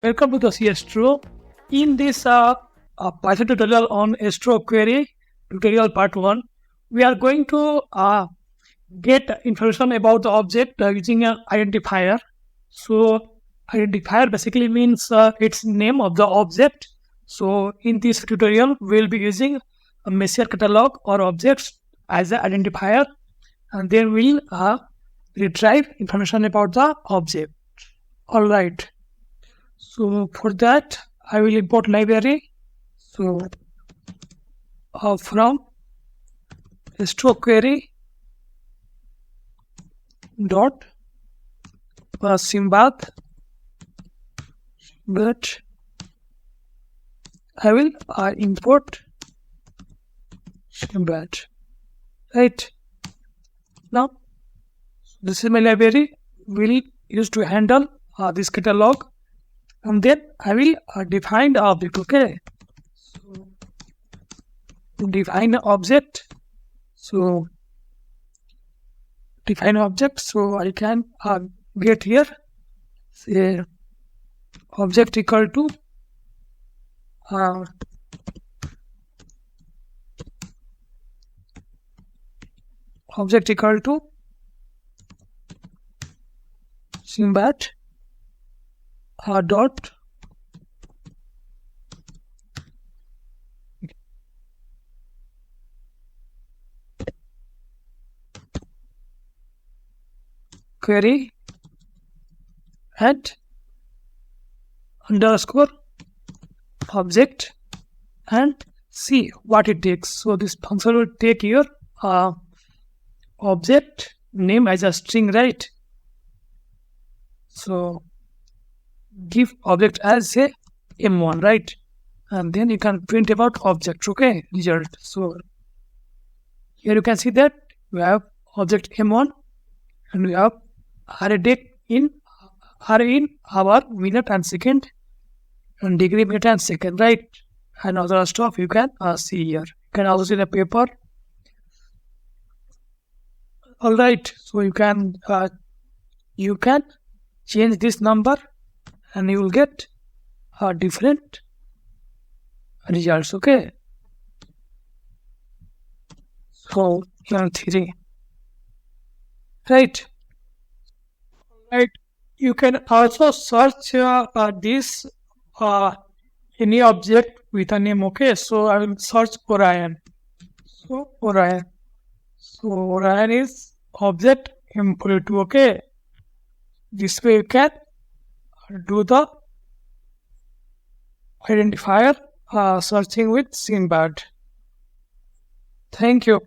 Welcome to the DESI ASTRO. In this Python tutorial on AstroQuery, tutorial part 1, we are going to get information about the object using an identifier. So, identifier basically means its name of the object. So, in this tutorial, we will be using a Messier catalog or objects as an identifier, and then we'll retrieve information about the object. Alright. So for that, I will import library. So from AstroQuery dot SIMBAD, but I will import SIMBAD. Right now, this is my library. We'll use to handle this catalog. And then I will define the object. Okay, so to define the object, so define object. So I can get here say object equal to SIMBAD dot query and underscore object and see what it takes. So this function will take your object name as a string, right? So give object as a m1, right? And then you can print about object, okay, result. So here you can see that we have object m1 and we have array date in hour, minute and second, and degree, minute and second, right? And other stuff you can see here. You can also see the paper. Alright, so you can change this number and you will get different results, okay? So here 3, right? You can also search this any object with a name, okay? So I will search Orion. So Orion is object m42, okay? This way you can do the identifier searching with SIMBAD. Thank you.